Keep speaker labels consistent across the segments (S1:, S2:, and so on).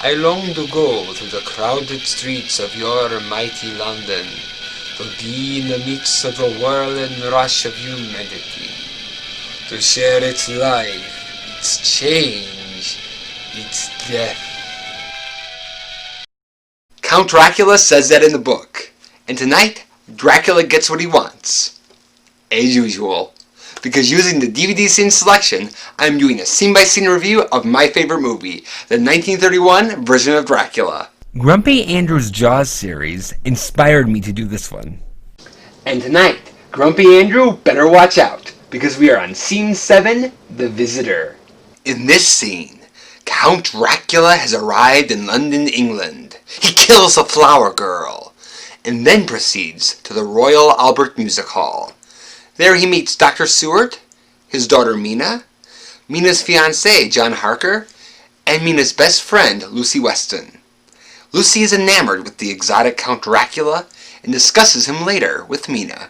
S1: I long to go through the crowded streets of your mighty London, to be in the midst of the whirling rush of humanity, to share its life, its change, its death. Count Dracula says that in the book, and tonight, Dracula gets what he wants. As usual. Because using the DVD scene selection, I'm doing a scene-by-scene review of my favorite movie, the 1931 version of Dracula.
S2: Grumpy Andrew's Jaws series inspired me to do this one.
S1: And tonight, Grumpy Andrew better watch out, because we are on Scene 7, The Visitor. In this scene, Count Dracula has arrived in London, England. He kills a flower girl, and then proceeds to the Royal Albert Music Hall. There he meets Dr. Seward, his daughter Mina, Mina's fiancé John Harker, and Mina's best friend Lucy Weston. Lucy is enamored with the exotic Count Dracula and discusses him later with Mina.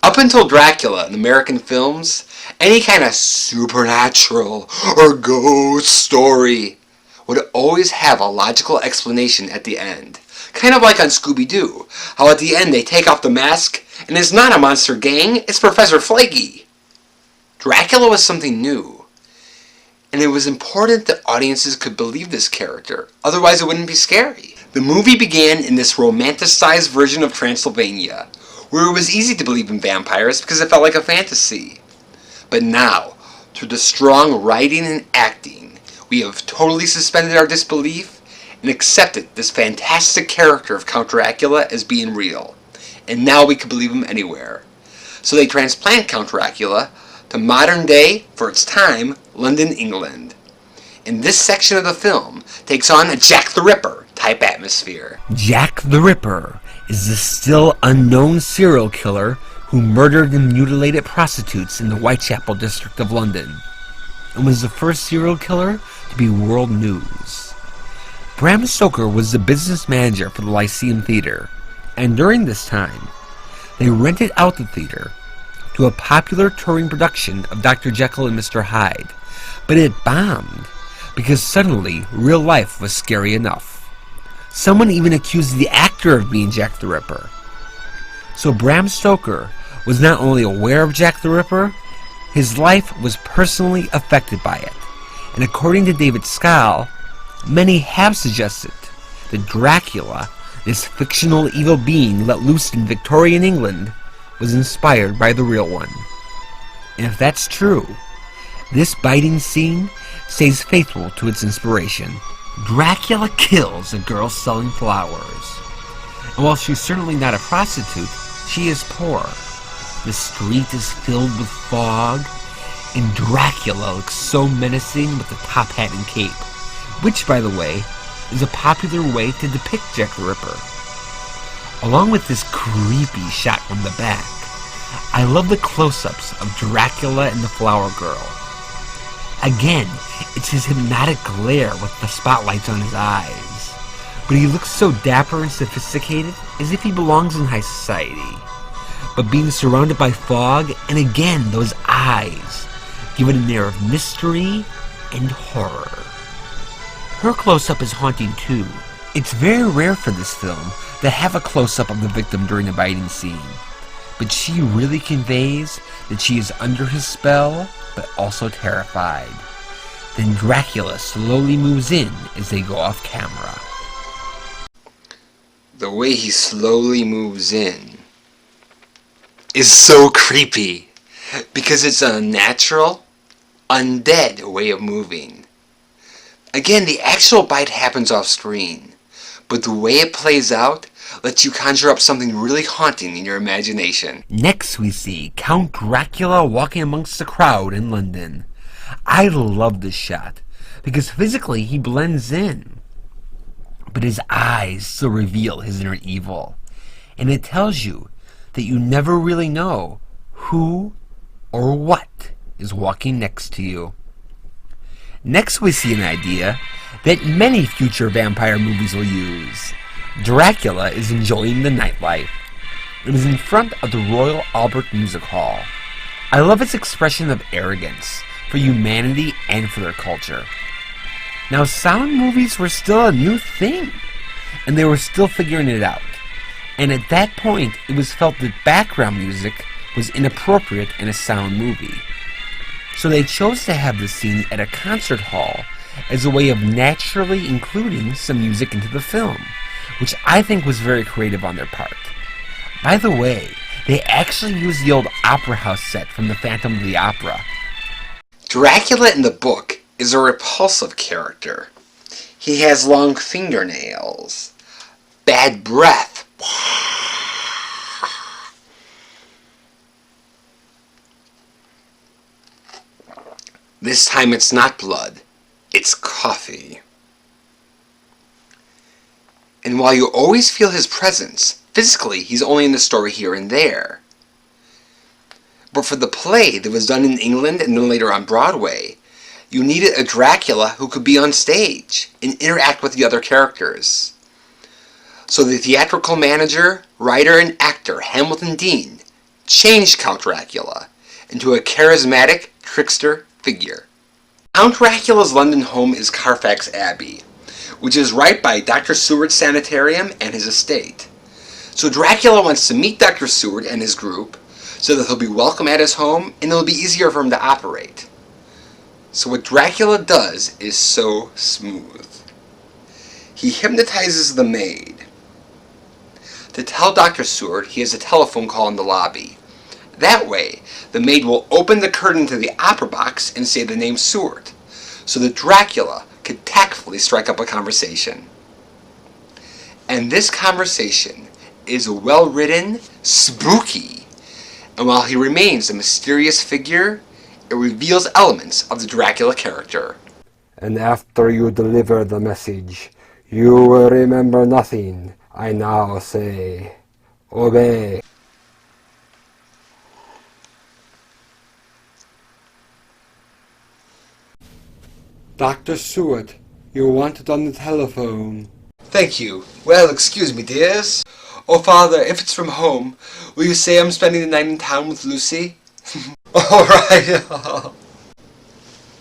S1: Up until Dracula in American films, any kind of supernatural or ghost story would always have a logical explanation at the end. Kind of like on Scooby-Doo, how at the end they take off the mask and it's not a monster gang, it's Professor Flaky. Dracula was something new, and it was important that audiences could believe this character, otherwise it wouldn't be scary. The movie began in this romanticized version of Transylvania, where it was easy to believe in vampires because it felt like a fantasy. But now, through the strong writing and acting, we have totally suspended our disbelief and accepted this fantastic character of Count Dracula as being real. And now we can believe him anywhere. So they transplant Count Dracula to modern day, for its time, London, England. And this section of the film takes on a Jack the Ripper type atmosphere.
S2: Jack the Ripper is the still unknown serial killer who murdered and mutilated prostitutes in the Whitechapel district of London, and was the first serial killer to be world news. Bram Stoker was the business manager for the Lyceum Theatre, and during this time, they rented out the theatre to a popular touring production of Dr. Jekyll and Mr. Hyde, but it bombed because suddenly real life was scary enough. Someone even accused the actor of being Jack the Ripper. So Bram Stoker was not only aware of Jack the Ripper, his life was personally affected by it. And according to David Skal, many have suggested that Dracula, this fictional evil being let loose in Victorian England, was inspired by the real one. And if that's true, this biting scene stays faithful to its inspiration. Dracula kills a girl selling flowers. And while she's certainly not a prostitute, she is poor. The street is filled with fog, and Dracula looks so menacing with the top hat and cape, which, by the way, is a popular way to depict Jack the Ripper. Along with this creepy shot from the back, I love the close-ups of Dracula and the flower girl. Again, it's his hypnotic glare with the spotlights on his eyes, but he looks so dapper and sophisticated, as if he belongs in high society. But being surrounded by fog, and again those eyes, give it an air of mystery and horror. Her close-up is haunting too. It's very rare for this film to have a close-up of the victim during a biting scene, but she really conveys that she is under his spell, but also terrified. Then Dracula slowly moves in as they go off camera.
S1: The way he slowly moves in is so creepy, because it's a natural, undead way of moving. Again, the actual bite happens off screen, but the way it plays out lets you conjure up something really haunting in your imagination.
S2: Next we see Count Dracula walking amongst the crowd in London. I love this shot, because physically he blends in, but his eyes still reveal his inner evil, and it tells you that you never really know who or what is walking next to you. Next we see an idea that many future vampire movies will use. Dracula is enjoying the nightlife. It was in front of the Royal Albert Music Hall. I love its expression of arrogance for humanity and for their culture. Now, sound movies were still a new thing, and they were still figuring it out. And at that point, it was felt that background music was inappropriate in a sound movie. So they chose to have the scene at a concert hall as a way of naturally including some music into the film, which I think was very creative on their part. By the way, they actually used the old opera house set from the Phantom of the Opera.
S1: Dracula in the book is a repulsive character. He has long fingernails, bad breath, this time it's not blood, it's coffee. And while you always feel his presence, physically he's only in the story here and there. But for the play that was done in England and then later on Broadway, you needed a Dracula who could be on stage and interact with the other characters. So the theatrical manager, writer, and actor Hamilton Dean changed Count Dracula into a charismatic trickster figure. Count Dracula's London home is Carfax Abbey, which is right by Dr. Seward's sanitarium and his estate. So Dracula wants to meet Dr. Seward and his group so that he'll be welcome at his home and it'll be easier for him to operate. So what Dracula does is so smooth. He hypnotizes the maid to tell Dr. Seward he has a telephone call in the lobby. That way, the maid will open the curtain to the opera box and say the name Seward, so that Dracula could tactfully strike up a conversation. And this conversation is well written, spooky, and while he remains a mysterious figure, it reveals elements of the Dracula character.
S3: And after you deliver the message, you will remember nothing. I now say, obey. Dr. Seward, you're wanted on the telephone.
S1: Thank you. Well, excuse me, dears. Oh, Father, if it's from home, will you say I'm spending the night in town with Lucy? All right.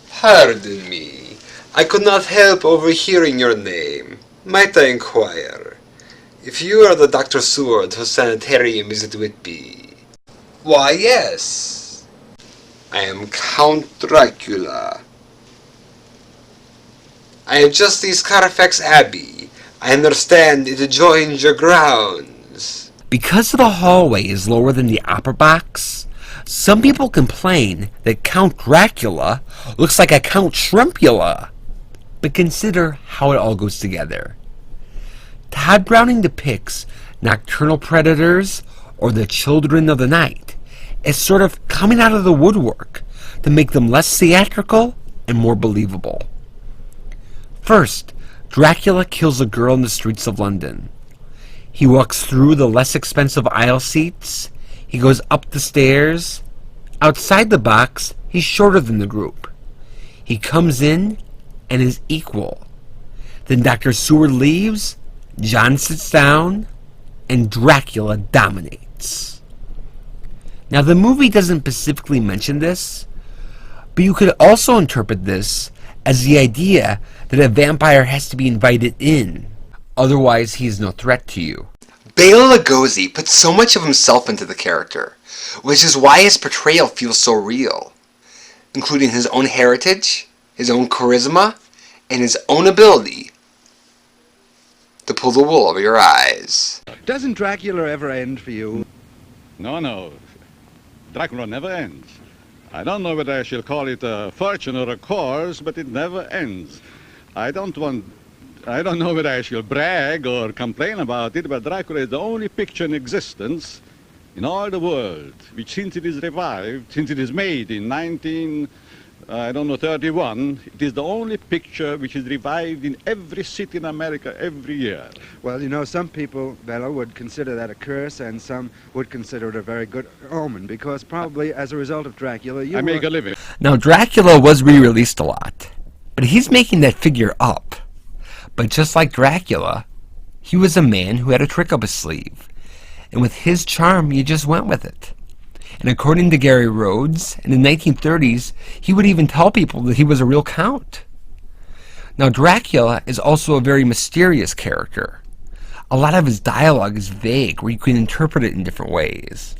S1: Pardon me. I could not help overhearing your name. Might I inquire if you are the Dr. Seward whose sanitarium is at Whitby? Why, yes. I am Count Dracula. I have just leased Carfax Abbey. I understand it adjoins your grounds.
S2: Because the hallway is lower than the opera box, some people complain that Count Dracula looks like a Count Shrimpula. But consider how it all goes together. Todd Browning depicts nocturnal predators or the children of the night as sort of coming out of the woodwork to make them less theatrical and more believable. First, Dracula kills a girl in the streets of London. He walks through the less expensive aisle seats. He goes up the stairs. Outside the box, he's shorter than the group. He comes in and is equal. Then Dr. Seward leaves, John sits down, and Dracula dominates. Now, the movie doesn't specifically mention this, but you could also interpret this as the idea that a vampire has to be invited in, otherwise he is no threat to you.
S1: Bela Lugosi put so much of himself into the character, which is why his portrayal feels so real, including his own heritage, his own charisma, and his own ability to pull the wool over your eyes.
S4: Doesn't Dracula ever end for you?
S5: No. Dracula never ends. I don't know whether I shall call it a fortune or a course, but it never ends. I don't know whether I shall brag or complain about it, but Dracula is the only picture in existence in all the world, which since it is revived, since it is made in 31, it is the only picture which is revived in every city in America every year.
S4: Well, you know, some people, Bela, would consider that a curse, and some would consider it a very good omen, because probably as a result of Dracula,
S5: I make a living.
S2: Now, Dracula was re-released a lot, but he's making that figure up. But just like Dracula, he was a man who had a trick up his sleeve. and with his charm, you just went with it. And according to Gary Rhodes, in the 1930s, he would even tell people that he was a real count. Now, Dracula is also a very mysterious character. A lot of his dialogue is vague, where you can interpret it in different ways.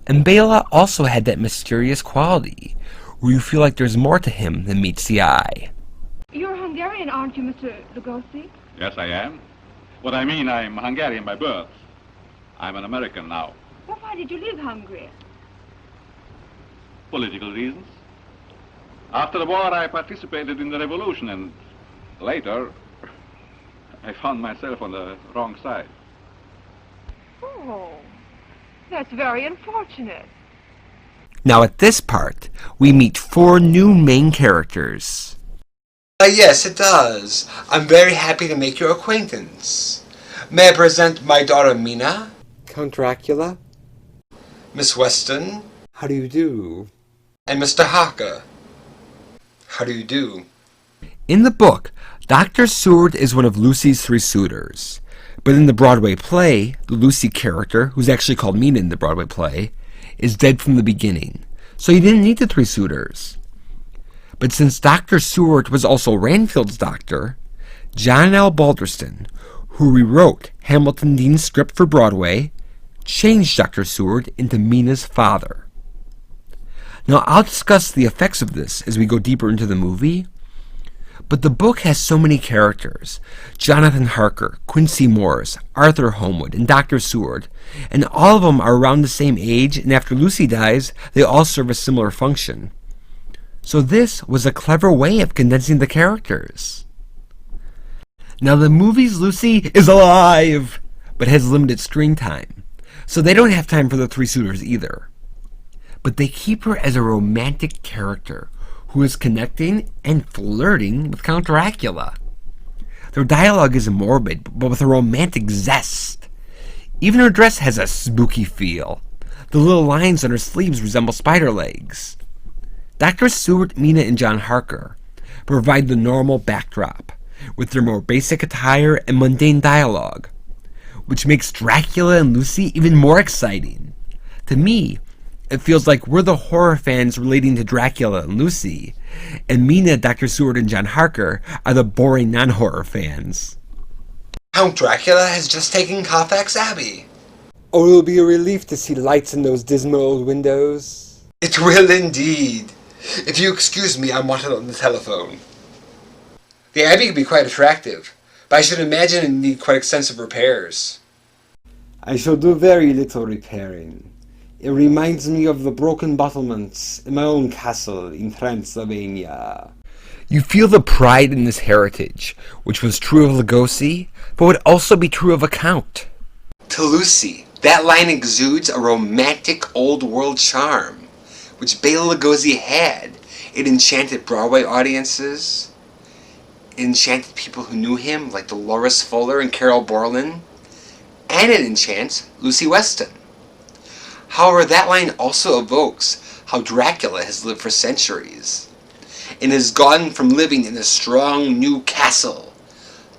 S2: And Bela also had that mysterious quality, where you feel like there's more to him than meets the eye.
S6: You're Hungarian, aren't you, Mr. Lugosi?
S5: Yes, I am. What I mean, I'm Hungarian by birth. I'm an American now.
S6: Well, why did you leave Hungary?
S5: Political reasons. After the war, I participated in the revolution, and later, I found myself on the wrong side.
S6: Oh, that's very unfortunate.
S2: Now at this part, we meet 4 new main characters.
S1: Yes, it does. I'm very happy to make your acquaintance. May I present my daughter Mina,
S3: Count Dracula?
S1: Miss Weston,
S3: How do you do?
S1: and Mr. Harker. How do you do?
S2: In the book, Dr. Seward is one of Lucy's 3 suitors. But in the Broadway play, the Lucy character, who's actually called Mina in the Broadway play, is dead from the beginning. So he didn't need the 3 suitors. But since Dr. Seward was also Ranfield's doctor, John L. Balderston, who rewrote Hamilton Dean's script for Broadway, changed Dr. Seward into Mina's father. Now, I'll discuss the effects of this as we go deeper into the movie, but the book has so many characters: Jonathan Harker, Quincy Morris, Arthur Homewood, and Dr. Seward, and all of them are around the same age, and after Lucy dies, they all serve a similar function. So this was a clever way of condensing the characters. Now, the movie's Lucy is alive, but has limited screen time, so they don't have time for the 3 suitors either. But they keep her as a romantic character who is connecting and flirting with Count Dracula. Their dialogue is morbid, but with a romantic zest. Even her dress has a spooky feel. The little lines on her sleeves resemble spider legs. Dr. Seward, Mina, and John Harker provide the normal backdrop, with their more basic attire and mundane dialogue, which makes Dracula and Lucy even more exciting. To me, it feels like we're the horror fans relating to Dracula and Lucy, and Mina, Dr. Seward, and John Harker are the boring non-horror fans.
S1: Count Dracula has just taken Carfax Abbey.
S3: Oh, it'll be a relief to see lights in those dismal old windows.
S1: It will indeed. If you excuse me, I'm wanted on the telephone. The Abbey can be quite attractive, but I should imagine it need quite extensive repairs.
S3: I shall do very little repairing. It reminds me of the broken battlements in my own castle in Transylvania.
S2: You feel the pride in this heritage, which was true of Lugosi, but would also be true of a count.
S1: To Lucy, that line exudes a romantic old-world charm, which Bela Lugosi had. It enchanted Broadway audiences. It enchanted people who knew him, like Dolores Fuller and Carol Borland. And it enchants Lucy Weston. However, that line also evokes how Dracula has lived for centuries, and has gone from living in a strong new castle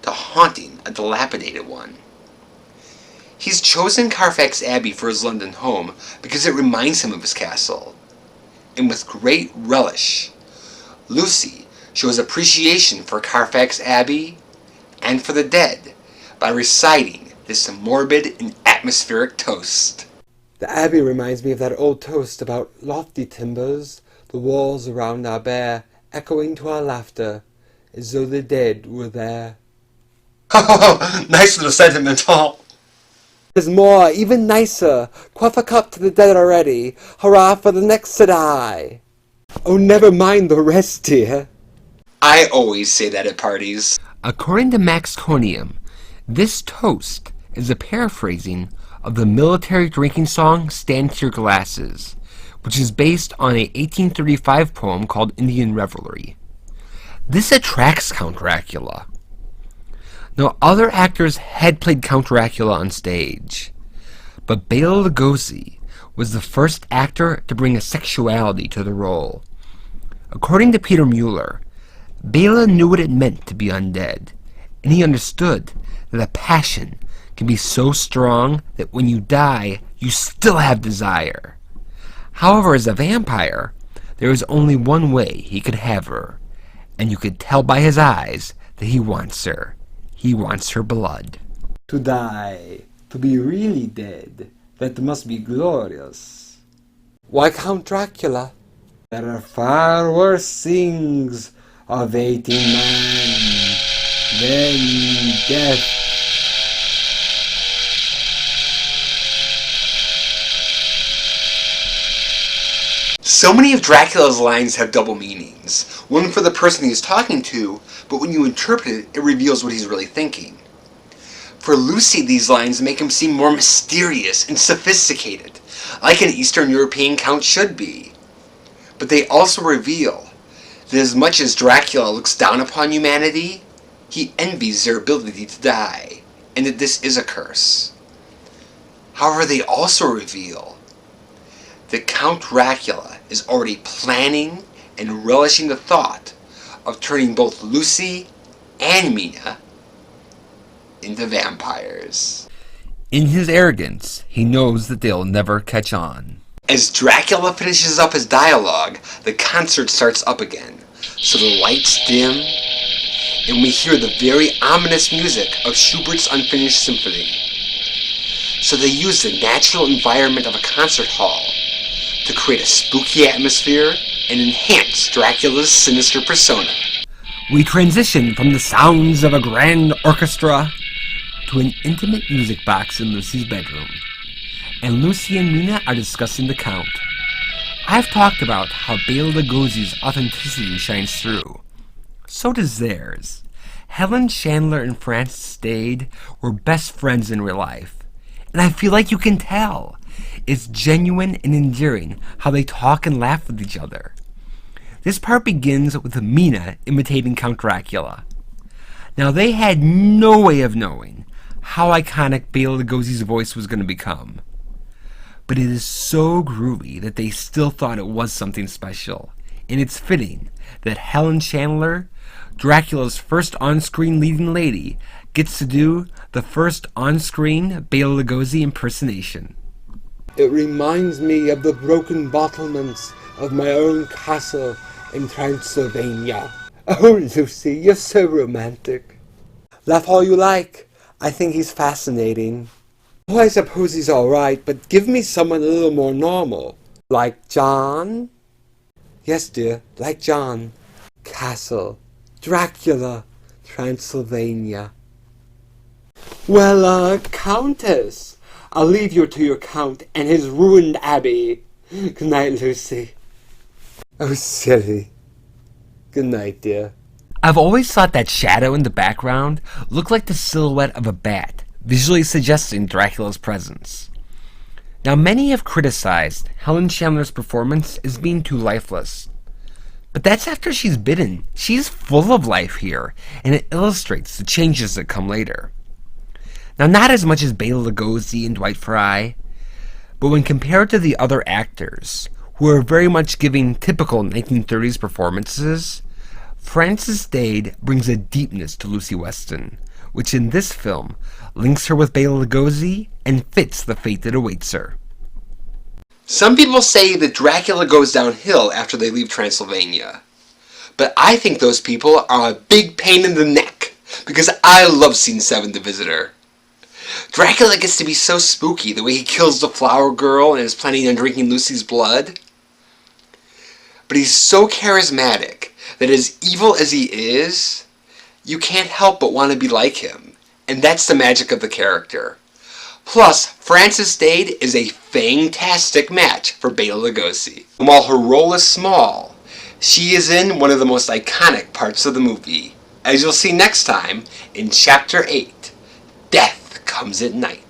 S1: to haunting a dilapidated one. He's chosen Carfax Abbey for his London home because it reminds him of his castle. And with great relish, Lucy shows appreciation for Carfax Abbey and for the dead by reciting this morbid and atmospheric toast.
S3: The Abbey reminds me of that old toast about lofty timbers, the walls around are bare, echoing to our laughter, as though the dead were there.
S1: Oh, nice little sentimental.
S3: There's more, even nicer. Quaff a cup to the dead already. Hurrah for the next to die. Oh, never mind the rest, dear.
S1: I always say that at parties.
S2: According to Max Conium, this toast is a paraphrasing of the military drinking song Stand to Your Glasses, which is based on a 1835 poem called Indian Revelry. This attracts Count Dracula. Now, other actors had played Count Dracula on stage, but Bela Lugosi was the first actor to bring a sexuality to the role. According to Peter Mueller, Bela knew what it meant to be undead, and he understood that a passion can be so strong that when you die, you still have desire. However, as a vampire, there is only one way he could have her, and you could tell by his eyes that he wants her. He wants her blood.
S3: To die, to be really dead, that must be glorious. Why, Count Dracula? There are far worse things awaiting man than death.
S1: So many of Dracula's lines have double meanings. One for the person he's talking to, but when you interpret it, it reveals what he's really thinking. For Lucy, these lines make him seem more mysterious and sophisticated, like an Eastern European count should be. But they also reveal that as much as Dracula looks down upon humanity, he envies their ability to die, and that this is a curse. However, they also reveal that Count Dracula is already planning and relishing the thought of turning both Lucy and Mina into vampires.
S2: In his arrogance, he knows that they'll never catch on.
S1: As Dracula finishes up his dialogue, the concert starts up again, so the lights dim, and we hear the very ominous music of Schubert's Unfinished Symphony. So they use the natural environment of a concert hall to create a spooky atmosphere and enhance Dracula's sinister persona.
S2: We transition from the sounds of a grand orchestra to an intimate music box in Lucy's bedroom, and Lucy and Mina are discussing the Count. I've talked about how Bela Lugosi's authenticity shines through. So does theirs. Helen Chandler and Francis Stade were best friends in real life, and I feel like you can tell. It's genuine and endearing how they talk and laugh with each other. This part begins with Mina imitating Count Dracula. Now, they had no way of knowing how iconic Bela Lugosi's voice was going to become. But it is so groovy that they still thought it was something special. And it's fitting that Helen Chandler, Dracula's first on-screen leading lady, gets to do the first on-screen Bela Lugosi impersonation.
S3: It reminds me of the broken battlements of my own castle in Transylvania. Oh, Lucy, you're so romantic. Laugh all you like. I think he's fascinating. Oh, I suppose he's alright, but give me someone a little more normal. Like John? Yes, dear, like John. Castle. Dracula. Transylvania. Well, Countess, I'll leave you to your Count and his ruined abbey. Good night, Lucy. Oh, silly. Good night, dear.
S2: I've always thought that shadow in the background looked like the silhouette of a bat, visually suggesting Dracula's presence. Now, many have criticized Helen Chandler's performance as being too lifeless. But that's after she's bitten. She's full of life here, and it illustrates the changes that come later. Now, not as much as Bela Lugosi and Dwight Frye, but when compared to the other actors, who are very much giving typical 1930s performances, Francis Stade brings a deepness to Lucy Weston, which in this film links her with Bela Lugosi and fits the fate that awaits her.
S1: Some people say that Dracula goes downhill after they leave Transylvania. But I think those people are a big pain in the neck, because I love Scene 7, The Visitor. Dracula gets to be so spooky, the way he kills the flower girl and is planning on drinking Lucy's blood. But he's so charismatic that as evil as he is, you can't help but want to be like him. And that's the magic of the character. Plus, Francis Stade is a fantastic match for Bela Lugosi. And while her role is small, she is in one of the most iconic parts of the movie, as you'll see next time in Chapter 8, Death Comes at Night.